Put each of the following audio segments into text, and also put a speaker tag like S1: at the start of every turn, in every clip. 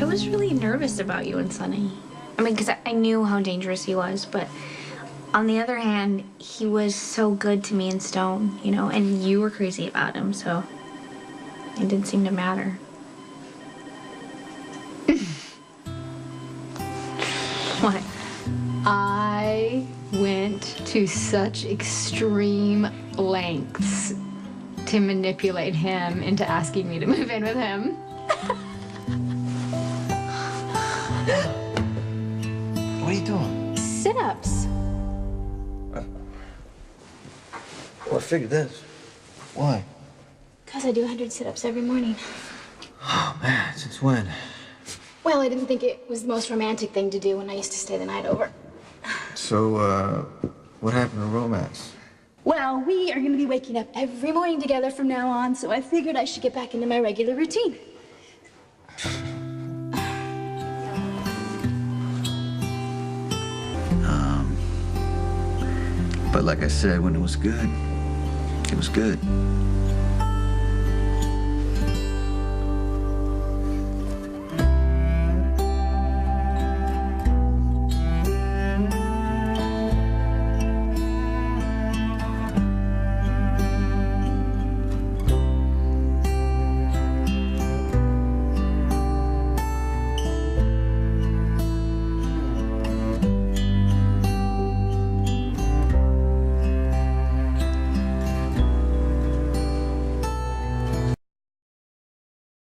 S1: I was really nervous about you and Sonny. I mean, because I knew how dangerous he was, but on the other hand, he was so good to me and Stone, you know, and you were crazy about him, so it didn't seem to matter. What?
S2: I went to such extreme lengths to manipulate him into asking me to move in with him.
S3: What are you doing?
S2: Sit-ups.
S3: Well, I figured this. Why?
S4: Because I do 100 sit-ups every morning.
S3: Oh, man, since when?
S4: Well, I didn't think it was the most romantic thing to do when I used to stay the night over.
S3: So, what happened to romance?
S4: Well, we are going to be waking up every morning together from now on, so I figured I should get back into my regular routine.
S3: But like I said, when it was good, it was good.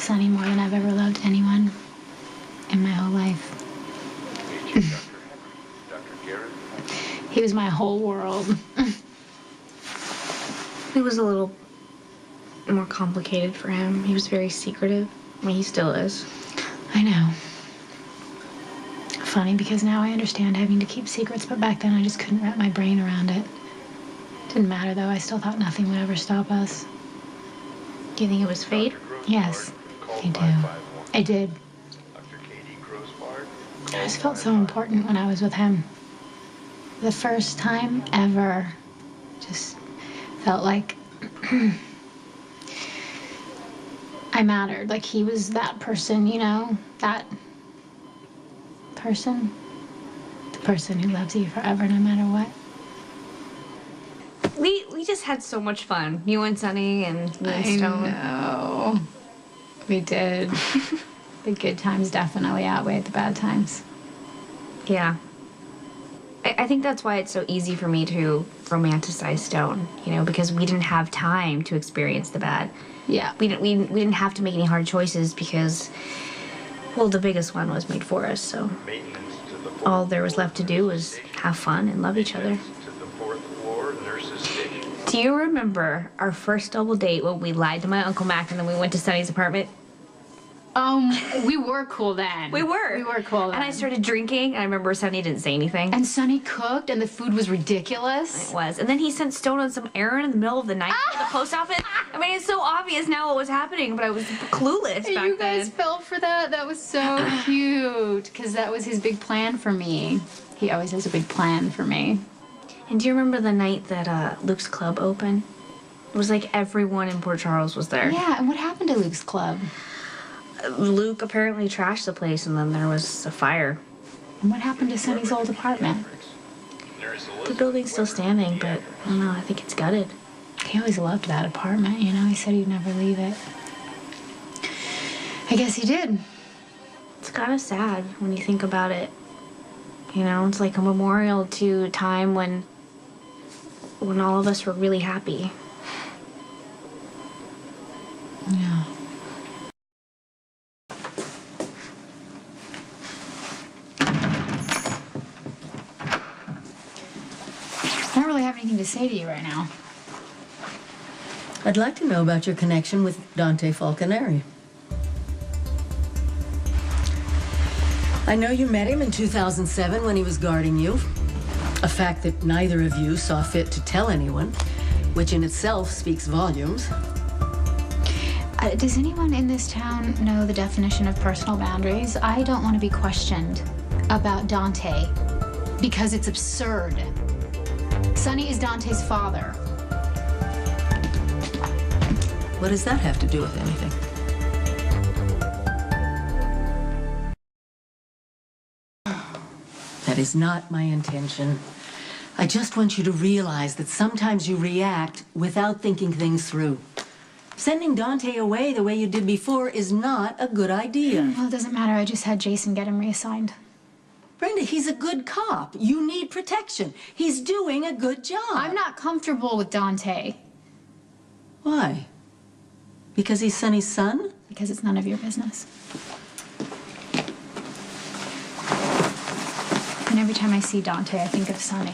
S2: Sonny more than I've ever loved anyone in my whole life. He was my whole world.
S1: It was a little more complicated for him. He was very secretive. I mean, he still is.
S2: I know. Funny, because now I understand having to keep secrets, but back then I just couldn't wrap my brain around it. Didn't matter, though. I still thought nothing would ever stop us.
S1: Do you think it was fate?
S2: Yes, I do. I did. I just felt so important when I was with him. The first time ever, just felt like I mattered. Like he was that person, you know? That person. The person who loves you forever no matter what.
S1: We just had so much fun. You and Sonny and me and Stone.
S2: I know. We did. The good times definitely outweighed the bad times.
S1: Yeah. I think that's why it's so easy for me to romanticize Stone, you know, because we didn't have time to experience the bad.
S2: Yeah.
S1: We didn't have to make any hard choices because, well, the biggest one was made for us, so all there was left to do was have fun and love each other. Do you remember our first double date when we lied to my Uncle Mac and then we went to Sonny's apartment?
S2: We were cool then.
S1: We were.
S2: We were cool then.
S1: And I started drinking, and I remember Sonny didn't say anything.
S2: And Sonny cooked, and the food was ridiculous.
S1: It was. And then he sent Stone on some errand in the middle of the night to the post office. I mean, it's so obvious now what was happening, but I was clueless back then.
S2: You guys fell for that? That was so cute, because that was his big plan for me. He always has a big plan for me.
S1: And do you remember the night that Luke's club opened? It was like everyone in Port Charles was there.
S2: Yeah, and what happened to Luke's club?
S1: Luke apparently trashed the place, and then there was a fire.
S2: And what happened to Sonny's old apartment?
S1: The building's still standing, but I don't know, I think it's gutted.
S2: He always loved that apartment, you know? He said he'd never leave it. I guess he did.
S1: It's kind of sad when you think about it. You know, it's like a memorial to a time when all of us were really happy.
S2: Yeah. I don't really have anything to say to you right now.
S5: I'd like to know about your connection with Dante Falconeri. I know you met him in 2007 when he was guarding you. A fact that neither of you saw fit to tell anyone, which in itself speaks volumes.
S2: Does anyone in this town know the definition of personal boundaries? I don't want to be questioned about Dante because it's absurd. Sonny is Dante's father.
S5: What does that have to do with anything? That is not my intention. I just want you to realize that sometimes you react without thinking things through. Sending Dante away the way you did before is not a good idea.
S2: Well, it doesn't matter. I just had Jason get him reassigned.
S5: Brenda, he's a good cop. You need protection. He's doing a good job.
S2: I'm not comfortable with Dante.
S5: Why? Because he's Sonny's son?
S2: Because it's none of your business. And every time I see Dante, I think of Sonny.